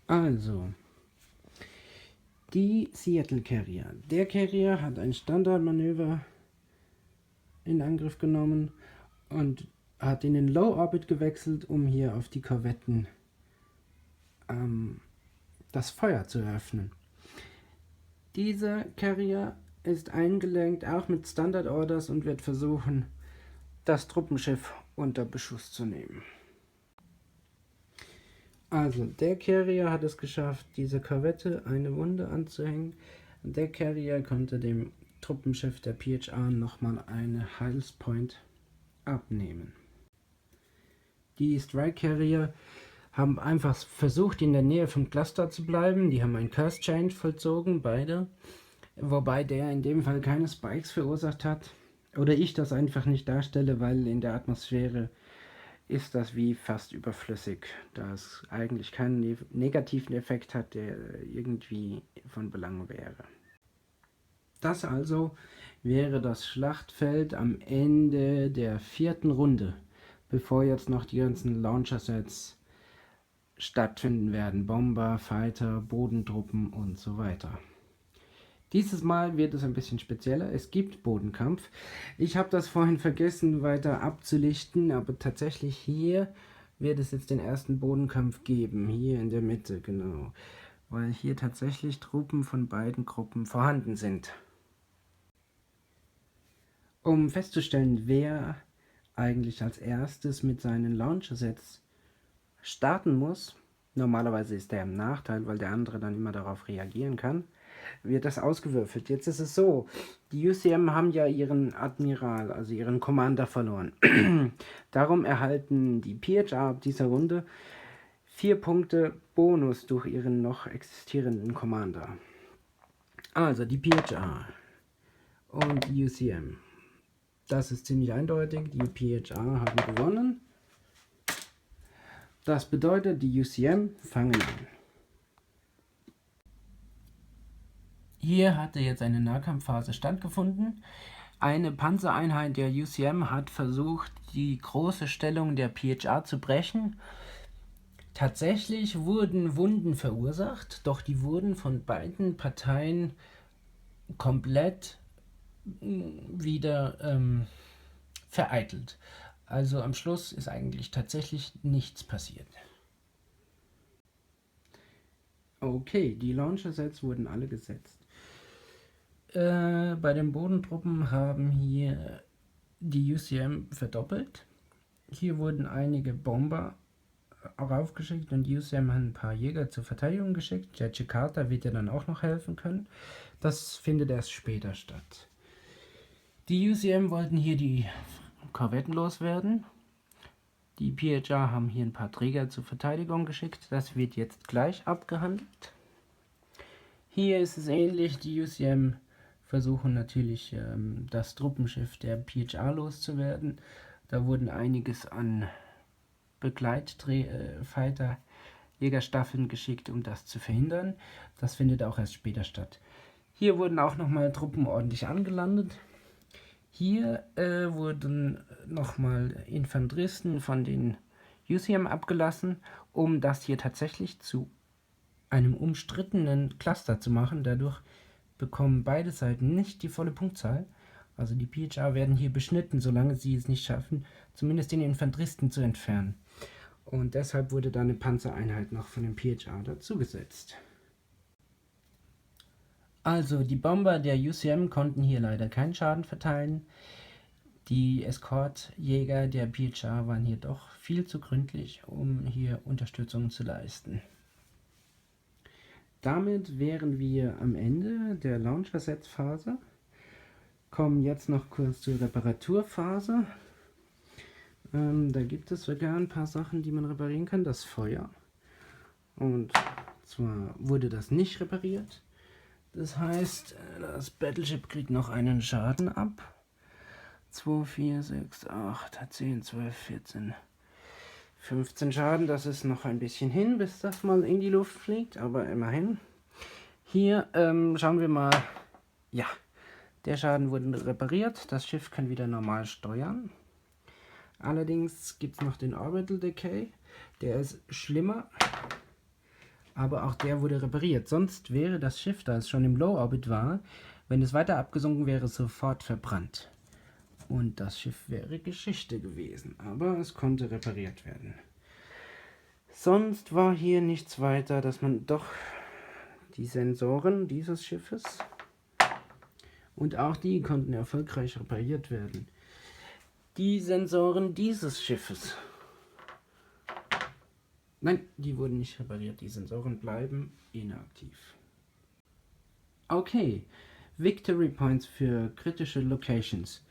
Also, die Seattle Carrier. Der Carrier hat ein Standardmanöver in Angriff genommen und hat in den Low Orbit gewechselt, um hier auf die Korvetten das Feuer zu eröffnen. Dieser Carrier ist eingelenkt, auch mit Standard Orders, und wird versuchen, das Truppenschiff unter Beschuss zu nehmen. Also, der Carrier hat es geschafft, dieser Korvette eine Wunde anzuhängen. Der Carrier konnte dem Truppenschiff der PHA nochmal eine Heilspoint abnehmen. Die Strike Carrier haben einfach versucht, in der Nähe vom Cluster zu bleiben. Die haben einen Curse Change vollzogen, beide. Wobei der in dem Fall keine Spikes verursacht hat. Oder ich das einfach nicht darstelle, weil in der Atmosphäre ist das wie fast überflüssig, da es eigentlich keinen negativen Effekt hat, der irgendwie von Belang wäre. Das also wäre das Schlachtfeld am Ende der 4. Runde, bevor jetzt noch die ganzen Launcher-Sets stattfinden werden. Bomber, Fighter, Bodentruppen und so weiter. Dieses Mal wird es ein bisschen spezieller. Es gibt Bodenkampf. Ich habe das vorhin vergessen weiter abzulichten, aber tatsächlich hier wird es jetzt den ersten Bodenkampf geben. Hier in der Mitte, genau. Weil hier tatsächlich Truppen von beiden Gruppen vorhanden sind. Um festzustellen, wer eigentlich als erstes mit seinen Launcher-Sets starten muss, normalerweise ist der im Nachteil, weil der andere dann immer darauf reagieren kann, wird das ausgewürfelt. Jetzt ist es so, die UCM haben ja ihren Admiral, also ihren Commander verloren. Darum erhalten die PHA ab dieser Runde 4 Punkte Bonus durch ihren noch existierenden Commander. Also die PHA und die UCM. Das ist ziemlich eindeutig, die PHA haben gewonnen. Das bedeutet, die UCM fangen an. Hier hatte jetzt eine Nahkampfphase stattgefunden. Eine Panzereinheit der UCM hat versucht, die große Stellung der PHA zu brechen. Tatsächlich wurden Wunden verursacht, doch die wurden von beiden Parteien komplett wieder vereitelt. Also am Schluss ist eigentlich tatsächlich nichts passiert. Okay, die Launcher-Sets wurden alle gesetzt. Bei den Bodentruppen haben hier die UCM verdoppelt. Hier wurden einige Bomber raufgeschickt und die UCM hat ein paar Jäger zur Verteidigung geschickt. Der Jakarta wird ja dann auch noch helfen können. Das findet erst später statt. Die UCM wollten hier die Korvetten loswerden. Die PHA haben hier ein paar Träger zur Verteidigung geschickt. Das wird jetzt gleich abgehandelt. Hier ist es ähnlich. Die UCM versuchen natürlich, das Truppenschiff der PHA loszuwerden. Da wurden einiges an Begleitfighter, Jägerstaffeln geschickt, um das zu verhindern. Das findet auch erst später statt. Hier wurden auch nochmal Truppen ordentlich angelandet. Hier wurden nochmal Infanteristen von den UCM abgelassen, um das hier tatsächlich zu einem umstrittenen Cluster zu machen. Dadurch bekommen beide Seiten nicht die volle Punktzahl. Also die PHA werden hier beschnitten, solange sie es nicht schaffen, zumindest den Infanteristen zu entfernen. Und deshalb wurde da eine Panzereinheit noch von dem PHA dazugesetzt. Also die Bomber der UCM konnten hier leider keinen Schaden verteilen. Die Eskortjäger der PHA waren hier doch viel zu gründlich, um hier Unterstützung zu leisten. Damit wären wir am Ende der Launcher-Set-Phase. Kommen jetzt noch kurz zur Reparaturphase. Da gibt es sogar ein paar Sachen, die man reparieren kann. Das Feuer. Und zwar wurde das nicht repariert. Das heißt, das Battleship kriegt noch einen Schaden ab. 2, 4, 6, 8, 10, 12, 14, 15 Schaden. Das ist noch ein bisschen hin, bis das mal in die Luft fliegt, aber immerhin. Hier schauen wir mal. Ja, der Schaden wurde repariert. Das Schiff kann wieder normal steuern. Allerdings gibt es noch den Orbital Decay. Der ist schlimmer. aber auch der wurde repariert. Sonst wäre das Schiff, da es schon im Low Orbit war, wenn es weiter abgesunken wäre, sofort verbrannt. Und das Schiff wäre Geschichte gewesen, aber es konnte repariert werden. Sonst war hier nichts weiter, dass man doch die Sensoren dieses Schiffes und auch die konnten erfolgreich repariert werden. Die Sensoren dieses Schiffes. Nein, die wurden nicht repariert. Die Sensoren bleiben inaktiv. Okay, Victory Points für kritische Locations.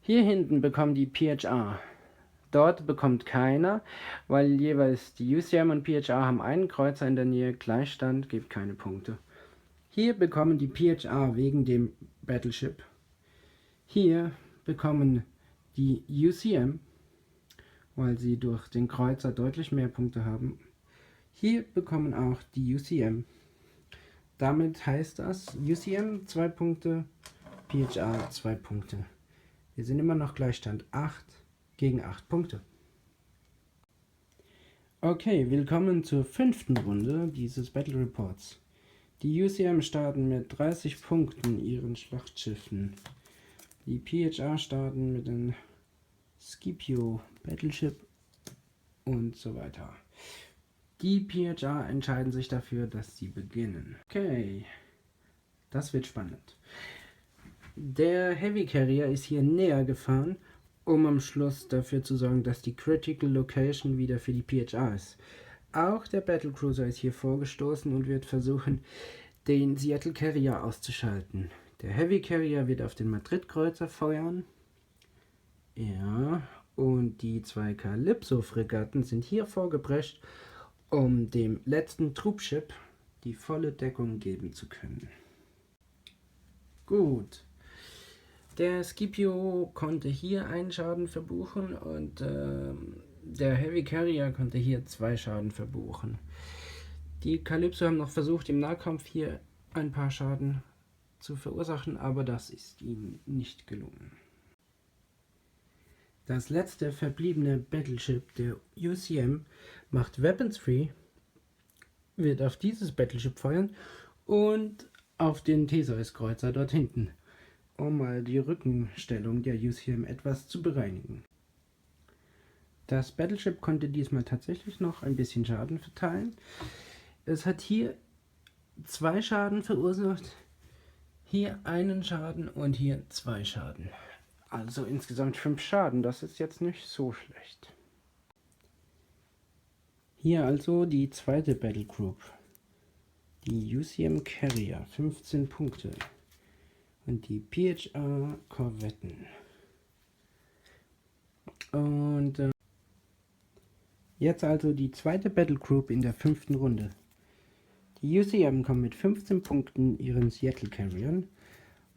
Hier hinten bekommen die PHR. Dort bekommt keiner, weil jeweils die UCM und PHR haben einen Kreuzer in der Nähe. Gleichstand gibt keine Punkte. Hier bekommen die PHR wegen dem Battleship. Hier bekommen die UCM, weil sie durch den Kreuzer deutlich mehr Punkte haben. Hier bekommen auch die UCM. Damit heißt das UCM 2 Punkte, PHR 2 Punkte. Wir sind immer noch Gleichstand 8 gegen 8 Punkte. Okay, willkommen zur 5. Runde dieses Battle Reports. Die UCM starten mit 30 Punkten ihren Schlachtschiffen. Die PHR starten mit den Scipio Battleship und so weiter. Die PHR entscheiden sich dafür, dass sie beginnen. Okay, das wird spannend. Der Heavy Carrier ist hier näher gefahren, um am Schluss dafür zu sorgen, dass die Critical Location wieder für die PHR ist. Auch der Battlecruiser ist hier vorgestoßen und wird versuchen, den Seattle Carrier auszuschalten. Der Heavy Carrier wird auf den Madrid-Kreuzer feuern. Ja, und die 2 Calypso-Fregatten sind hier vorgeprescht, um dem letzten Troopship die volle Deckung geben zu können. Gut. Der Scipio konnte hier einen Schaden verbuchen und der Heavy Carrier konnte hier 2 Schaden verbuchen. Die Calypso haben noch versucht, im Nahkampf hier ein paar Schaden zu verursachen, aber das ist ihnen nicht gelungen. Das letzte verbliebene Battleship der UCM macht Weapons Free, wird auf dieses Battleship feuern und auf den Theseus-Kreuzer dort hinten, um mal die Rückenstellung der UCM etwas zu bereinigen. Das Battleship konnte diesmal tatsächlich noch ein bisschen Schaden verteilen. Es hat hier 2 Schaden verursacht, hier einen Schaden und hier 2 Schaden. Also insgesamt 5 Schaden, das ist jetzt nicht so schlecht. Hier also die zweite Battle Group. Die UCM Carrier, 15 Punkte. Und die PHR Korvetten. Und jetzt also die zweite Battle Group in der 5. Runde. Die UCM kommen mit 15 Punkten ihren Seattle Carriern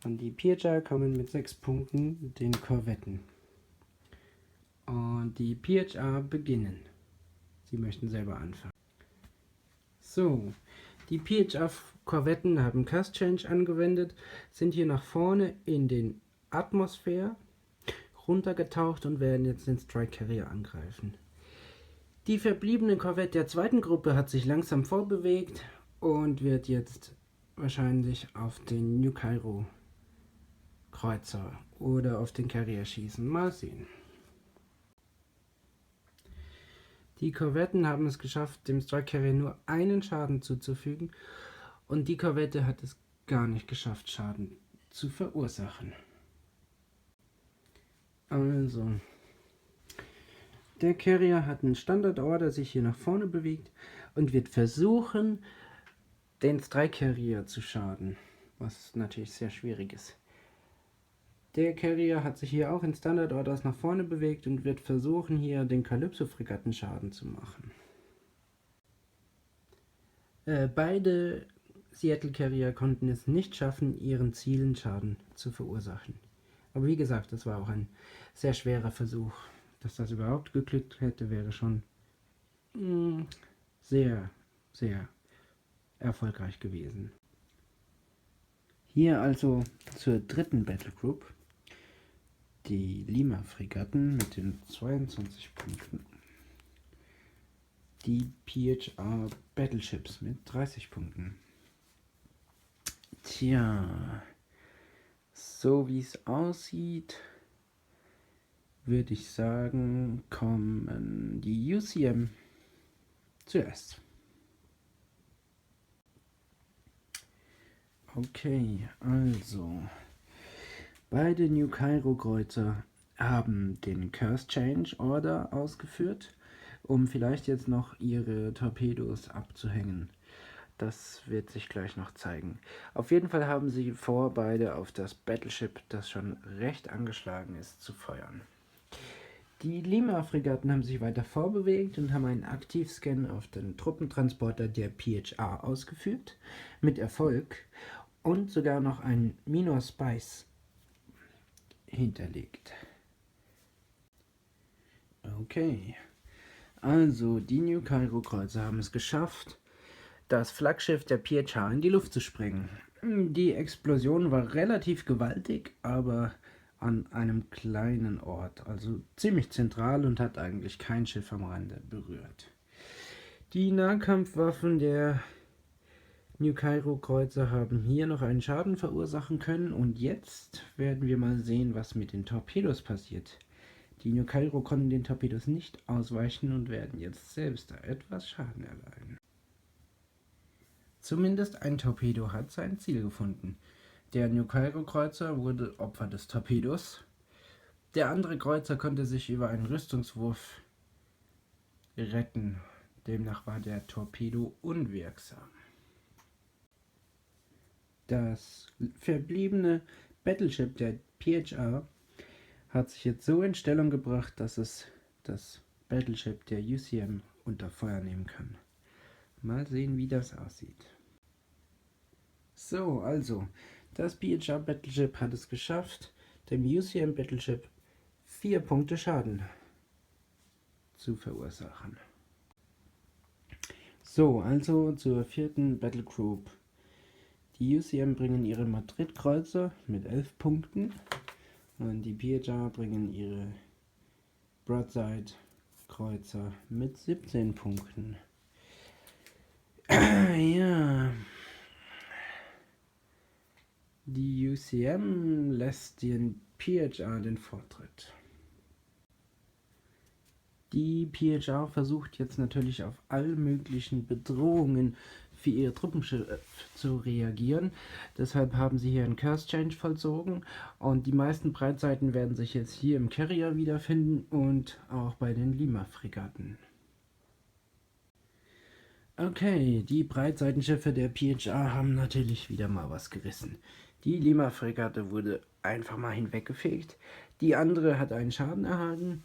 und die PHR kommen mit 6 Punkten den Korvetten. Und die PHR beginnen. Sie möchten selber anfangen. So, die PHR Korvetten haben Cast Change angewendet, sind hier nach vorne in den Atmosphäre runtergetaucht und werden jetzt den Strike Carrier angreifen. Die verbliebene Korvette der zweiten Gruppe hat sich langsam vorbewegt und wird jetzt wahrscheinlich auf den New Cairo Kreuzer oder auf den Carrier schießen. Mal sehen. Die Korvetten haben es geschafft, dem Strike Carrier nur einen Schaden zuzufügen und die Korvette hat es gar nicht geschafft, Schaden zu verursachen. Also, der Carrier hat einen Standardorder sich hier nach vorne bewegt und wird versuchen, den Strike Carrier zu schaden, was natürlich sehr schwierig ist. Der Carrier hat sich hier auch in Standardorders nach vorne bewegt und wird versuchen, hier den Calypso-Fregatten Schaden zu machen. Beide Seattle Carrier konnten es nicht schaffen, ihren Zielen Schaden zu verursachen. Aber wie gesagt, das war auch ein sehr schwerer Versuch. Dass das überhaupt geglückt hätte, wäre schon sehr, sehr erfolgreich gewesen. Hier also zur dritten Battle Group. Die Lima-Fregatten mit den 22 Punkten. die PHR Battleships mit 30 Punkten. Tja, so wie es aussieht, würde ich sagen, kommen die UCM zuerst. Okay, also beide New Cairo Kreuzer haben den Curse Change Order ausgeführt, um vielleicht jetzt noch ihre Torpedos abzuhängen. Das wird sich gleich noch zeigen. Auf jeden Fall haben sie vor, beide auf das Battleship, das schon recht angeschlagen ist, zu feuern. Die Lima-Fregatten haben sich weiter vorbewegt und haben einen Aktivscan auf den Truppentransporter der PHR ausgeführt, mit Erfolg, und sogar noch einen Minor Spice hinterlegt. Okay, also die New Cairo Kreuzer haben es geschafft, das Flaggschiff der PHR in die Luft zu sprengen. Die Explosion war relativ gewaltig, aber an einem kleinen Ort, also ziemlich zentral, und hat eigentlich kein Schiff am Rande berührt. Die Nahkampfwaffen der New Cairo Kreuzer haben hier noch einen Schaden verursachen können, und jetzt werden wir mal sehen, was mit den Torpedos passiert. Die New Cairo konnten den Torpedos nicht ausweichen und werden jetzt selbst etwas Schaden erleiden. Zumindest ein Torpedo hat sein Ziel gefunden. Der New Cairo Kreuzer wurde Opfer des Torpedos. Der andere Kreuzer konnte sich über einen Rüstungswurf retten. Demnach war der Torpedo unwirksam. Das verbliebene Battleship der PHR hat sich jetzt so in Stellung gebracht, dass es das Battleship der UCM unter Feuer nehmen kann. Mal sehen, wie das aussieht. So, also, das PHR Battleship hat es geschafft, dem UCM Battleship 4 Punkte Schaden zu verursachen. So, also zur vierten Battle Group. Die UCM bringen ihre Madrid-Kreuzer mit 11 Punkten und die PHR bringen ihre Broadside-Kreuzer mit 17 Punkten. Ja, die UCM lässt den PHR den Vortritt. Die PHR versucht jetzt natürlich auf alle möglichen Bedrohungen für ihr Truppenschiff zu reagieren. Deshalb haben sie hier einen Curse Change vollzogen und die meisten Breitseiten werden sich jetzt hier im Carrier wiederfinden und auch bei den Lima-Fregatten. Okay, die Breitseitenschiffe der PHR haben natürlich wieder mal was gerissen. Die Lima-Fregatte wurde einfach mal hinweggefegt, die andere hat einen Schaden erhalten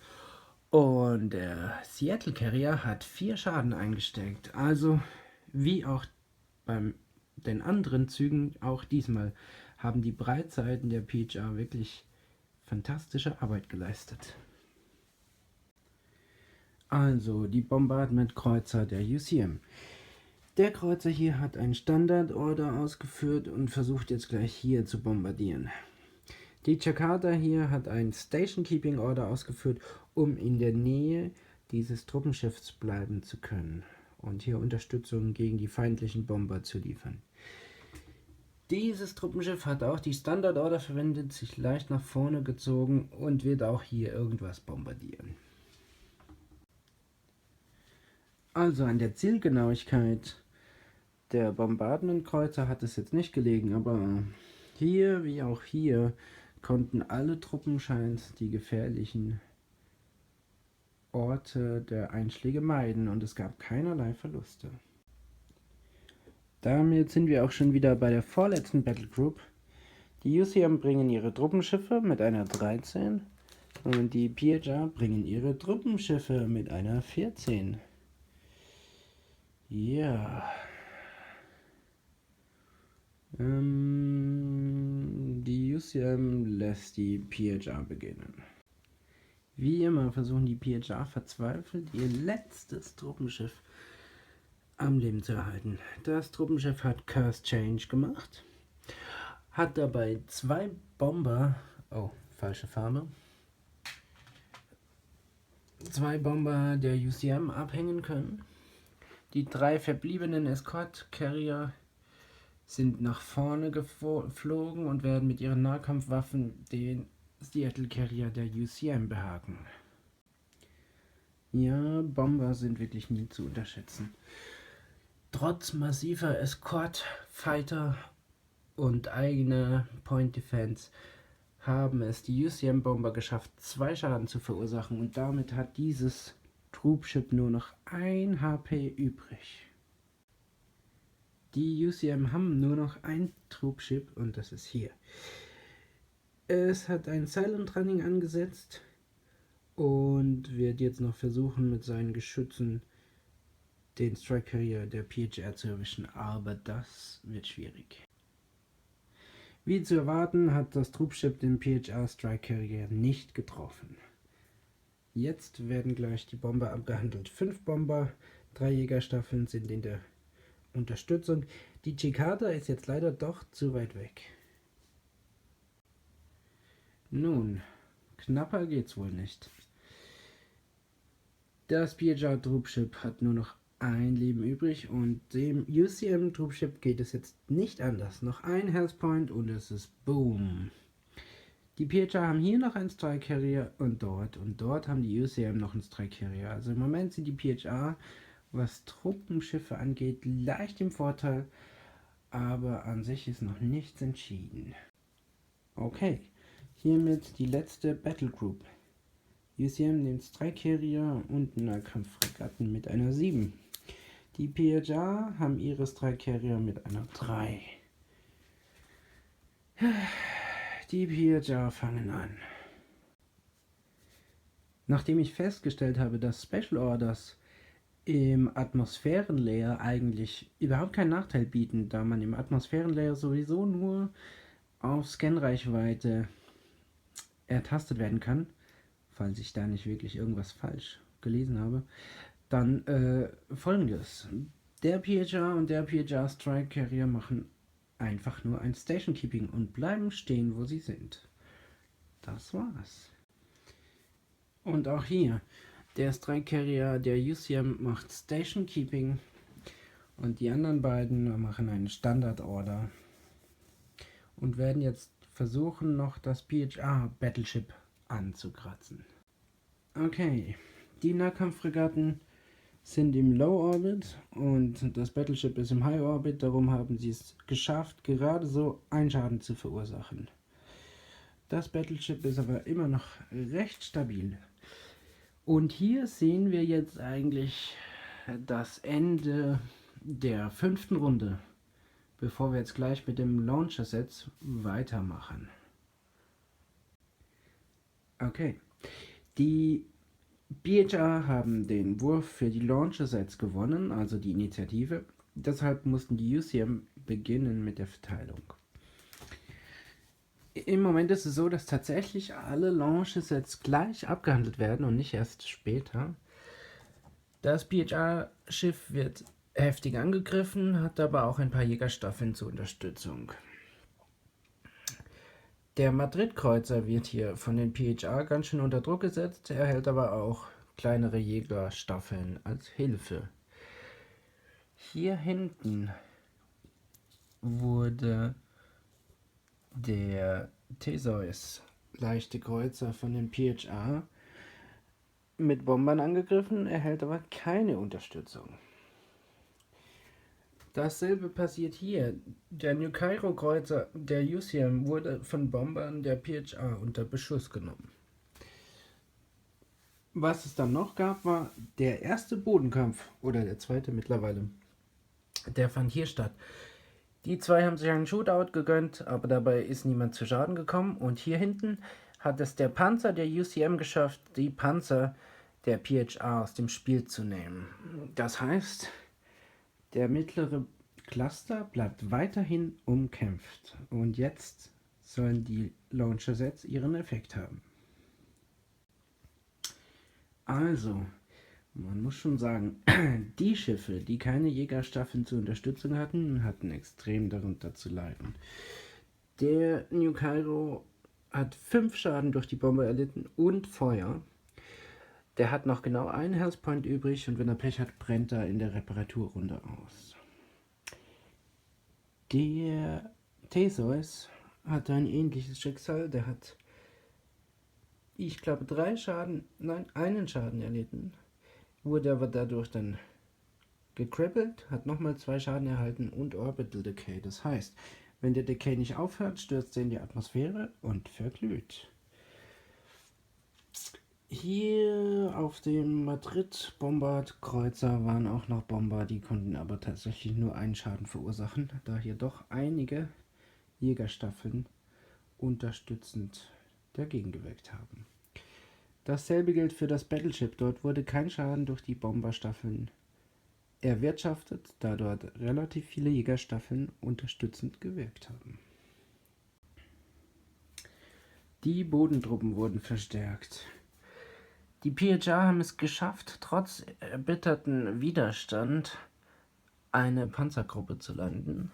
und der Seattle Carrier hat 4 Schaden eingesteckt. Also wie auch bei den anderen Zügen, auch diesmal haben die Breitseiten der PHR wirklich fantastische Arbeit geleistet. Also die Bombardment-Kreuzer der UCM. Der Kreuzer hier hat einen Standard-Order ausgeführt und versucht jetzt gleich hier zu bombardieren. Die Jakarta hier hat einen Station-Keeping-Order ausgeführt, um in der Nähe dieses Truppenschiffs bleiben zu können und hier Unterstützung gegen die feindlichen Bomber zu liefern. Dieses Truppenschiff hat auch die Standard-Order verwendet, sich leicht nach vorne gezogen und wird auch hier irgendwas bombardieren. Also an der Zielgenauigkeit der Bombardmentkreuzer hat es jetzt nicht gelegen, aber hier wie auch hier konnten alle Truppenscheins die gefährlichen Orte der Einschläge meiden und es gab keinerlei Verluste. Damit sind wir auch schon wieder bei der vorletzten Battle Group. Die UCM bringen ihre Truppenschiffe mit einer 13 und die PHR bringen ihre Truppenschiffe mit einer 14. Ja. Die UCM lässt die PHR beginnen. Wie immer versuchen die PHR verzweifelt, ihr letztes Truppenschiff am Leben zu erhalten. Das Truppenschiff hat Curse Change gemacht, hat dabei 2 Bomber, falsche Farbe, 2 Bomber der UCM abhängen können Die 3 verbliebenen Escort Carrier sind nach vorne geflogen und werden mit ihren Nahkampfwaffen den Seattle Carrier der UCM behaken. Ja, Bomber sind wirklich nie zu unterschätzen. Trotz massiver Escort Fighter und eigener Point Defense haben es die UCM-Bomber geschafft, 2 Schaden zu verursachen, und damit hat dieses Troopship nur noch 1 HP übrig. Die UCM haben nur noch ein Troopship und das ist hier. Es hat ein Silent Running angesetzt und wird jetzt noch versuchen, mit seinen Geschützen den Strike Carrier der PHR zu erwischen, aber das wird schwierig. Wie zu erwarten, hat das Troopship den PHR Strike Carrier nicht getroffen. Jetzt werden gleich die Bomber abgehandelt. 5 Bomber, 3 Jägerstaffeln sind in der Unterstützung. Die Cicada ist jetzt leider doch zu weit weg. Nun, knapper geht's wohl nicht. Das PHR Troopship hat nur noch ein Leben übrig und dem UCM Troopship geht es jetzt nicht anders. Noch ein Health Point und es ist Boom. Die PHR haben hier noch einen Strike Carrier und dort haben die UCM noch einen Strike Carrier. Also im Moment sind die PHR, was Truppenschiffe angeht, leicht im Vorteil, aber an sich ist noch nichts entschieden. Okay, hiermit die letzte Battle Group. UCM den Strike Carrier und Nahkampffregatten mit einer 7. Die PHR haben ihre Strike Carrier mit einer 3. Die PHR fangen an. Nachdem ich festgestellt habe, dass Special Orders im Atmosphärenlayer eigentlich überhaupt keinen Nachteil bieten, da man im Atmosphärenlayer sowieso nur auf Scanreichweite ertastet werden kann, falls ich da nicht wirklich irgendwas falsch gelesen habe, dann folgendes. Der PHR und der PHR Strike Carrier machen einfach nur ein Station Keeping und bleiben stehen, wo sie sind. Das war's. Und auch hier, der Strike Carrier der UCM macht Station Keeping und die anderen beiden machen eine Standard Order und werden jetzt versuchen, noch das PHR Battleship anzukratzen. Okay, die Nahkampffregatten sind im Low Orbit und das Battleship ist im High Orbit, darum haben sie es geschafft, gerade so einen Schaden zu verursachen. Das Battleship ist aber immer noch recht stabil. Und hier sehen wir jetzt eigentlich das Ende der 5. Runde, bevor wir jetzt gleich mit dem Launcher-Set weitermachen. Okay, die PHR haben den Wurf für die Launcher-Sets gewonnen, also die Initiative. Deshalb mussten die UCM beginnen mit der Verteilung. Im Moment ist es so, dass tatsächlich alle Launcher-Sets gleich abgehandelt werden und nicht erst später. Das PHR-Schiff wird heftig angegriffen, hat aber auch ein paar Jägerstaffeln zur Unterstützung. Der Madrid-Kreuzer wird hier von den PHR ganz schön unter Druck gesetzt, erhält aber auch kleinere Jägerstaffeln als Hilfe. Hier hinten wurde der Theseus, leichte Kreuzer von den PHR, mit Bombern angegriffen, erhält aber keine Unterstützung. Dasselbe passiert hier. Der New Cairo Kreuzer der UCM wurde von Bombern der PHR unter Beschuss genommen. Was es dann noch gab, war der erste Bodenkampf, oder der zweite mittlerweile. Der fand hier statt. Die zwei haben sich einen Shootout gegönnt, aber dabei ist niemand zu Schaden gekommen. Und hier hinten hat es der Panzer der UCM geschafft, die Panzer der PHR aus dem Spiel zu nehmen. Das heißt, der mittlere Cluster bleibt weiterhin umkämpft und jetzt sollen die Launcher-Sets ihren Effekt haben. Also, man muss schon sagen, die Schiffe, die keine Jägerstaffeln zur Unterstützung hatten, hatten extrem darunter zu leiden. Der New Cairo hat 5 Schaden durch die Bombe erlitten und Feuer. Der hat noch genau einen Health Point übrig und wenn er Pech hat, brennt er in der Reparaturrunde aus. Der Theseus hat ein ähnliches Schicksal. Der hat, ich glaube, einen Schaden erlitten. Wurde aber dadurch dann gecrippelt, hat nochmal 2 Schaden erhalten und Orbital Decay. Das heißt, wenn der Decay nicht aufhört, stürzt er in die Atmosphäre und verglüht. Hier auf dem Madrid-Bombard-Kreuzer waren auch noch Bomber, die konnten aber tatsächlich nur einen Schaden verursachen, da hier doch einige Jägerstaffeln unterstützend dagegen gewirkt haben. Dasselbe gilt für das Battleship. Dort wurde kein Schaden durch die Bomberstaffeln erwirtschaftet, da dort relativ viele Jägerstaffeln unterstützend gewirkt haben. Die Bodentruppen wurden verstärkt. Die PHA haben es geschafft, trotz erbitterten Widerstand eine Panzergruppe zu landen.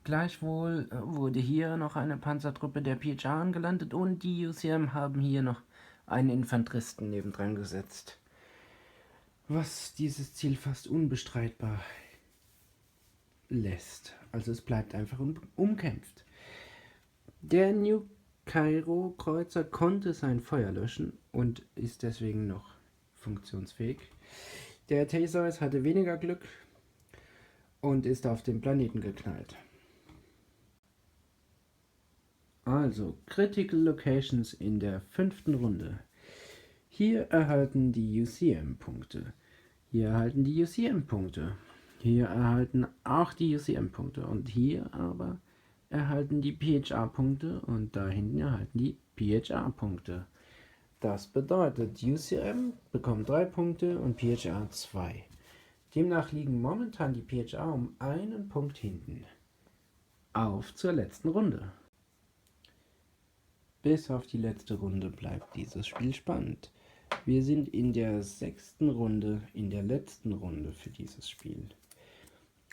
Gleichwohl wurde hier noch eine Panzertruppe der PHA angelandet und die UCM haben hier noch einen Infanteristen nebendran gesetzt, was dieses Ziel fast unbestreitbar lässt. Also es bleibt einfach umkämpft. Der New Cairo Kreuzer konnte sein Feuer löschen und ist deswegen noch funktionsfähig. Der Theseus hatte weniger Glück und ist auf den Planeten geknallt. Also, Critical Locations in der 5. Runde. Hier erhalten die UCM-Punkte. Hier erhalten die UCM-Punkte. Hier erhalten auch die UCM-Punkte. Und hier aber erhalten die PHA-Punkte und da hinten erhalten die PHA-Punkte. Das bedeutet, UCM bekommt 3 Punkte und PHA 2. Demnach liegen momentan die PHA um einen Punkt hinten. Auf zur letzten Runde. Bis auf die letzte Runde bleibt dieses Spiel spannend. Wir sind in der 6. Runde, in der letzten Runde für dieses Spiel.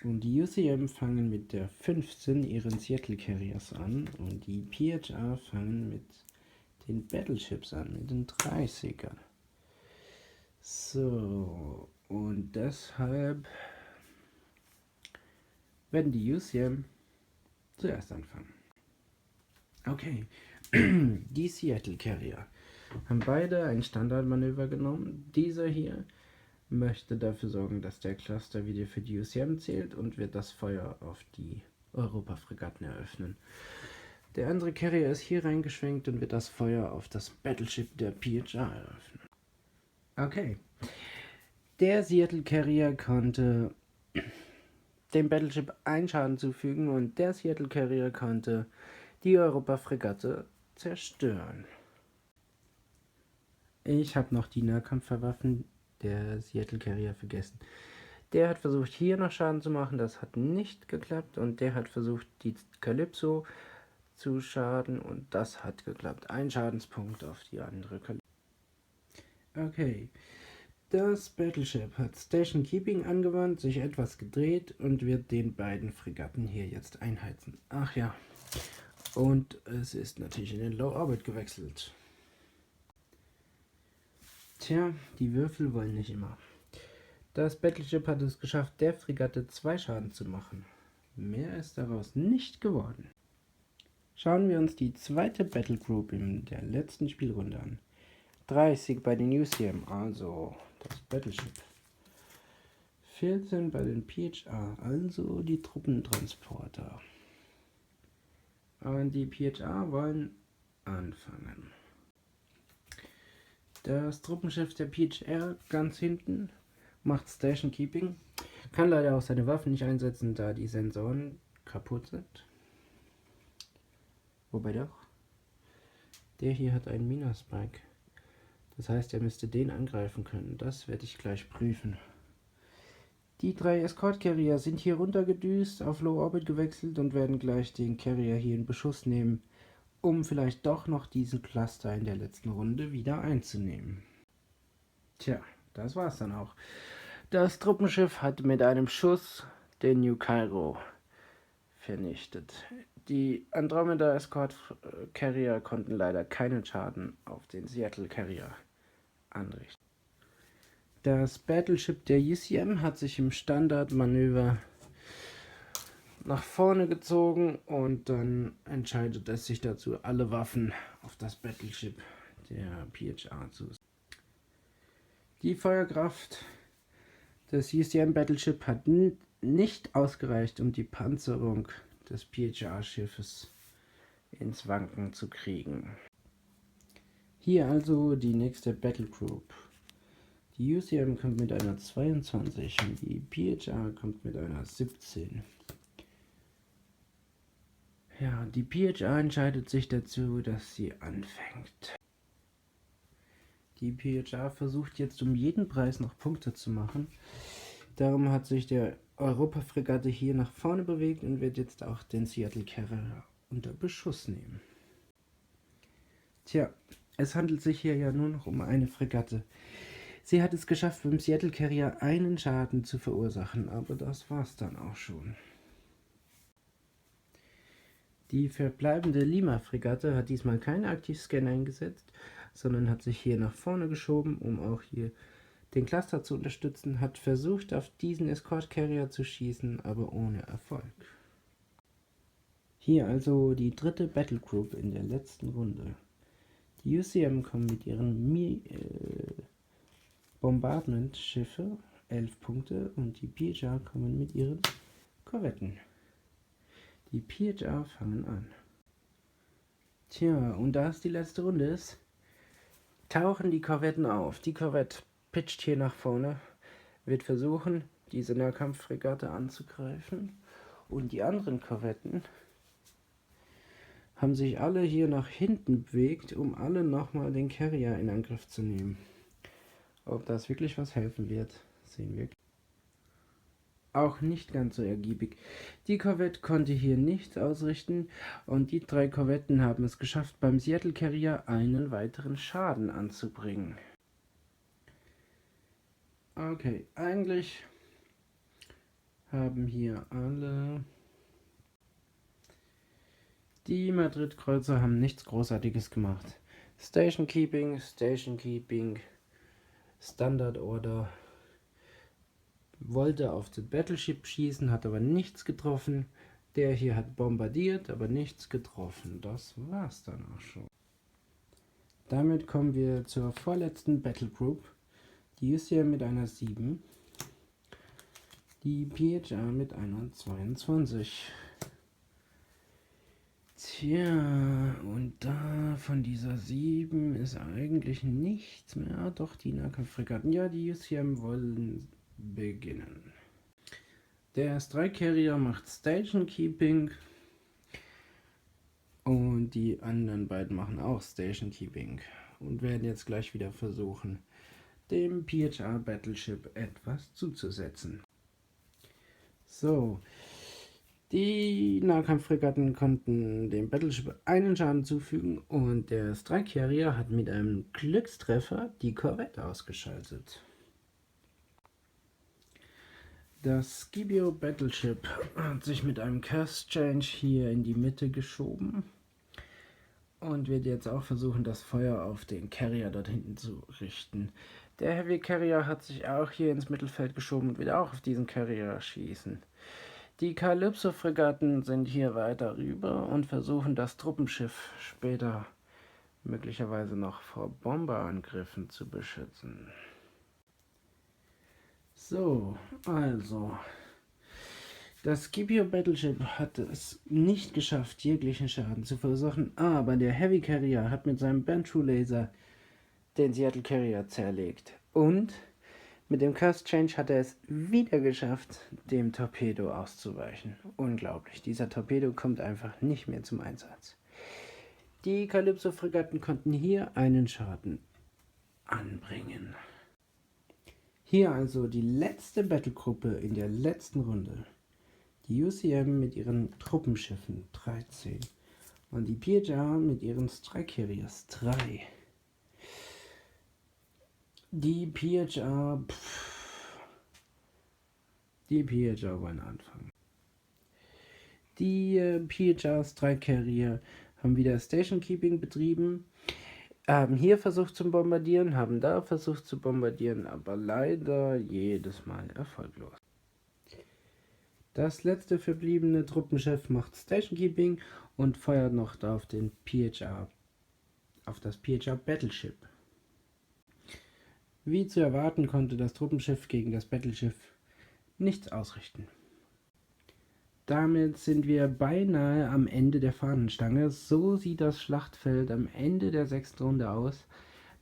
Und die UCM fangen mit der 15 ihren Seattle Carriers an und die PHA fangen mit den Battleships an, mit den 30ern. So, und deshalb werden die UCM zuerst anfangen. Okay, die Seattle Carrier haben beide ein Standardmanöver genommen. Dieser hier möchte dafür sorgen, dass der Cluster wieder für die UCM zählt und wird das Feuer auf die Europa-Fregatten eröffnen. Der andere Carrier ist hier reingeschwenkt und wird das Feuer auf das Battleship der PHA eröffnen. Okay. Der Seattle Carrier konnte dem Battleship einen Schaden zufügen und der Seattle Carrier konnte die Europa-Fregatte zerstören. Ich habe noch die Nahkampfwaffen der Seattle Carrier vergessen. Der hat versucht, hier noch Schaden zu machen, das hat nicht geklappt. Und der hat versucht, die Calypso zu schaden und das hat geklappt. Ein Schadenspunkt auf die andere Calypso. Okay. Das Battleship hat Station Keeping angewandt, sich etwas gedreht und wird den beiden Fregatten hier jetzt einheizen. Ach ja. Und es ist natürlich in den Low Orbit gewechselt. Tja, die Würfel wollen nicht immer. Das Battleship hat es geschafft, der Fregatte 2 Schaden zu machen. Mehr ist daraus nicht geworden. Schauen wir uns die zweite Battle Group in der letzten Spielrunde an. 30 bei den UCM, also das Battleship. 14 bei den PHA, also die Truppentransporter. Und die PHA wollen anfangen. Das Truppenschiff der PHR ganz hinten macht Station Keeping. Kann leider auch seine Waffen nicht einsetzen, da die Sensoren kaputt sind. Wobei doch. Der hier hat einen Minaspike. Das heißt, er müsste den angreifen können. Das werde ich gleich prüfen. Die 3 Escort Carrier sind hier runtergedüst, auf Low Orbit gewechselt und werden gleich den Carrier hier in Beschuss nehmen, um vielleicht doch noch diesen Cluster in der letzten Runde wieder einzunehmen. Tja, das war's dann auch. Das Truppenschiff hat mit einem Schuss den New Cairo vernichtet. Die Andromeda Escort Carrier konnten leider keinen Schaden auf den Seattle Carrier anrichten. Das Battleship der UCM hat sich im Standardmanöver nach vorne gezogen und dann entscheidet es sich dazu, alle Waffen auf das Battleship der PHA zu setzen. Die Feuerkraft des UCM Battleship hat nicht ausgereicht, um die Panzerung des PHA-Schiffes ins Wanken zu kriegen. Hier also die nächste Battle Group. Die UCM kommt mit einer 22 und die PHA kommt mit einer 17. Ja, die PHA entscheidet sich dazu, dass sie anfängt. Die PHA versucht jetzt um jeden Preis noch Punkte zu machen. Darum hat sich der Europa-Fregatte hier nach vorne bewegt und wird jetzt auch den Seattle Carrier unter Beschuss nehmen. Tja, es handelt sich hier ja nur noch um eine Fregatte. Sie hat es geschafft, beim Seattle Carrier einen Schaden zu verursachen, aber das war's dann auch schon. Die verbleibende Lima-Fregatte hat diesmal keinen Aktivscan eingesetzt, sondern hat sich hier nach vorne geschoben, um auch hier den Cluster zu unterstützen, hat versucht, auf diesen Escort Carrier zu schießen, aber ohne Erfolg. Hier also die dritte Battle Group in der letzten Runde. Die UCM kommen mit ihren Bombardment-Schiffe 11 Punkte und die PHA kommen mit ihren Korvetten. Die PHA fangen an. Tja, und da es die letzte Runde ist, tauchen die Korvetten auf. Die Korvette pitcht hier nach vorne, wird versuchen, diese Nahkampffregatte anzugreifen. Und die anderen Korvetten haben sich alle hier nach hinten bewegt, um alle nochmal den Carrier in Angriff zu nehmen. Ob das wirklich was helfen wird, sehen wir. Auch nicht ganz so ergiebig. Die Korvette konnte hier nichts ausrichten und die 3 Korvetten haben es geschafft, beim Seattle Carrier einen weiteren Schaden anzubringen. Okay, eigentlich haben hier alle... Die Madrid-Kreuzer haben nichts Großartiges gemacht. Station Keeping, Standard Order. Wollte auf das Battleship schießen, hat aber nichts getroffen. Der hier hat bombardiert, aber nichts getroffen. Das war's dann auch schon. Damit kommen wir zur vorletzten Battle Group. Die ist hier mit einer 7. Die PHA mit einer 22. Tja, und da von dieser 7 ist eigentlich nichts mehr. Doch, die Nahkampffregatten. Ja, die UCM wollen beginnen. Der S3-Carrier macht Station Keeping und die anderen beiden machen auch Station Keeping und werden jetzt gleich wieder versuchen, dem PHA Battleship etwas zuzusetzen. So, die Nahkampffregatten konnten dem Battleship einen Schaden zufügen und der Strike Carrier hat mit einem Glückstreffer die Korvette ausgeschaltet. Das Scipio Battleship hat sich mit einem Curse Change hier in die Mitte geschoben und wird jetzt auch versuchen, das Feuer auf den Carrier dort hinten zu richten. Der Heavy Carrier hat sich auch hier ins Mittelfeld geschoben und wird auch auf diesen Carrier schießen. Die Calypso-Fregatten sind hier weiter rüber und versuchen, das Truppenschiff später möglicherweise noch vor Bomberangriffen zu beschützen. So, also, das Scipio Battleship hat es nicht geschafft, jeglichen Schaden zu verursachen, aber der Heavy Carrier hat mit seinem Band-True Laser den Seattle Carrier zerlegt und mit dem Curse Change hat er es wieder geschafft, dem Torpedo auszuweichen. Unglaublich, dieser Torpedo kommt einfach nicht mehr zum Einsatz. Die Calypso-Fregatten konnten hier einen Schaden anbringen. Hier also die letzte Battlegruppe in der letzten Runde. Die UCM mit ihren Truppenschiffen 13 und die PHA mit ihren Strike Carriers 3. Die PHA wollen anfangen. Die PHA Strike Carrier haben wieder Station Keeping betrieben, Haben hier versucht zu bombardieren, haben da versucht zu bombardieren, aber leider jedes Mal erfolglos. Das letzte verbliebene Truppenschiff macht Station Keeping und feuert noch auf den PHR, auf das PHR Battleship. Wie zu erwarten, konnte das Truppenschiff gegen das Battleschiff nichts ausrichten. Damit sind wir beinahe am Ende der Fahnenstange. So sieht das Schlachtfeld am Ende der 6. Runde aus,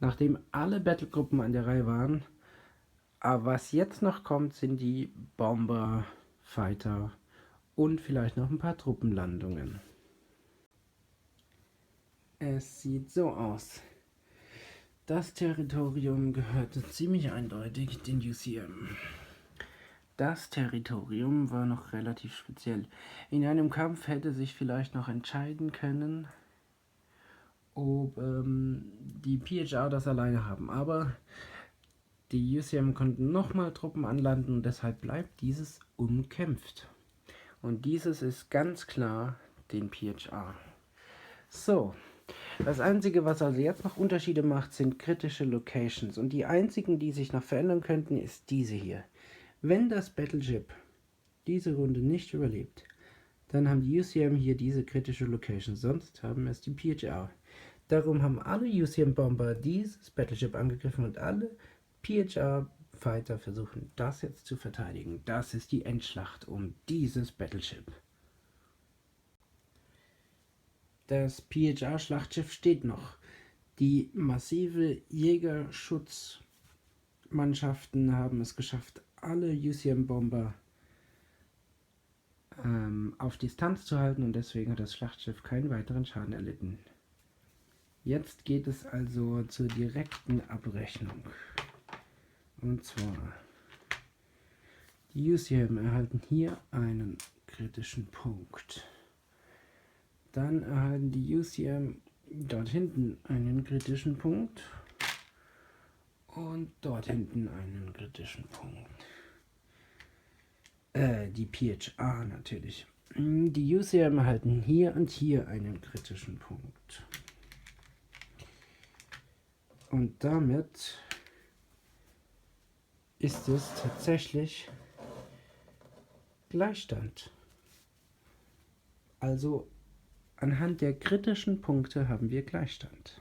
nachdem alle Battlegruppen an der Reihe waren. Aber was jetzt noch kommt, sind die Bomber, Fighter und vielleicht noch ein paar Truppenlandungen. Es sieht so aus. Das Territorium gehörte ziemlich eindeutig den UCM. Das Territorium war noch relativ speziell. In einem Kampf hätte sich vielleicht noch entscheiden können, ob die PHR das alleine haben. Aber die UCM konnten nochmal Truppen anlanden und deshalb bleibt dieses umkämpft. Und dieses ist ganz klar den PHR. So, das Einzige, was also jetzt noch Unterschiede macht, sind kritische Locations. Und die einzigen, die sich noch verändern könnten, ist diese hier. Wenn das Battleship diese Runde nicht überlebt, dann haben die UCM hier diese kritische Location, sonst haben es die PHR. Darum haben alle UCM-Bomber dieses Battleship angegriffen und alle PHR-Fighter versuchen das jetzt zu verteidigen. Das ist die Endschlacht um dieses Battleship. Das PHR-Schlachtschiff steht noch. Die massive Jägerschutzmannschaften haben es geschafft, alle UCM-Bomber auf Distanz zu halten und deswegen hat das Schlachtschiff keinen weiteren Schaden erlitten. Jetzt geht es also zur direkten Abrechnung. Und zwar, die UCM erhalten hier einen kritischen Punkt. Dann erhalten die UCM dort hinten einen kritischen Punkt und dort hinten einen kritischen Punkt. Die PHR natürlich. Die UCM erhalten hier und hier einen kritischen Punkt. Und damit ist es tatsächlich Gleichstand. Also anhand der kritischen Punkte haben wir Gleichstand.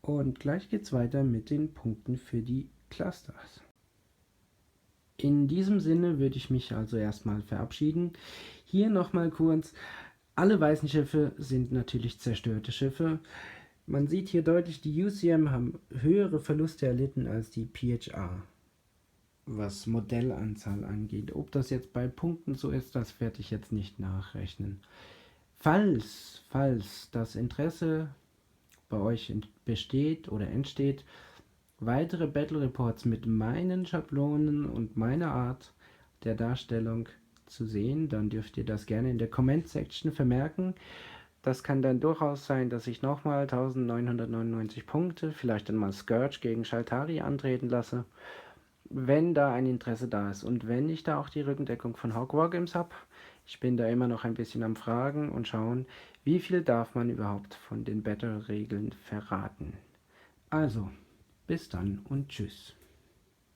Und gleich geht's weiter mit den Punkten für die Clusters. In diesem Sinne würde ich mich also erstmal verabschieden. Hier nochmal kurz, alle weißen Schiffe sind natürlich zerstörte Schiffe. Man sieht hier deutlich, die UCM haben höhere Verluste erlitten als die PHR, was Modellanzahl angeht. Ob das jetzt bei Punkten so ist, das werde ich jetzt nicht nachrechnen. Falls das Interesse bei euch besteht oder entsteht, weitere Battle Reports mit meinen Schablonen und meiner Art der Darstellung zu sehen, dann dürft ihr das gerne in der Comment-Section vermerken. Das kann dann durchaus sein, dass ich nochmal 1999 Punkte, vielleicht dann mal Scourge gegen Shaltari antreten lasse, wenn da ein Interesse da ist und wenn ich da auch die Rückendeckung von Hawk War Games habe. Ich bin da immer noch ein bisschen am Fragen und schauen, wie viel darf man überhaupt von den Battle-Regeln verraten. Also, bis dann und tschüss.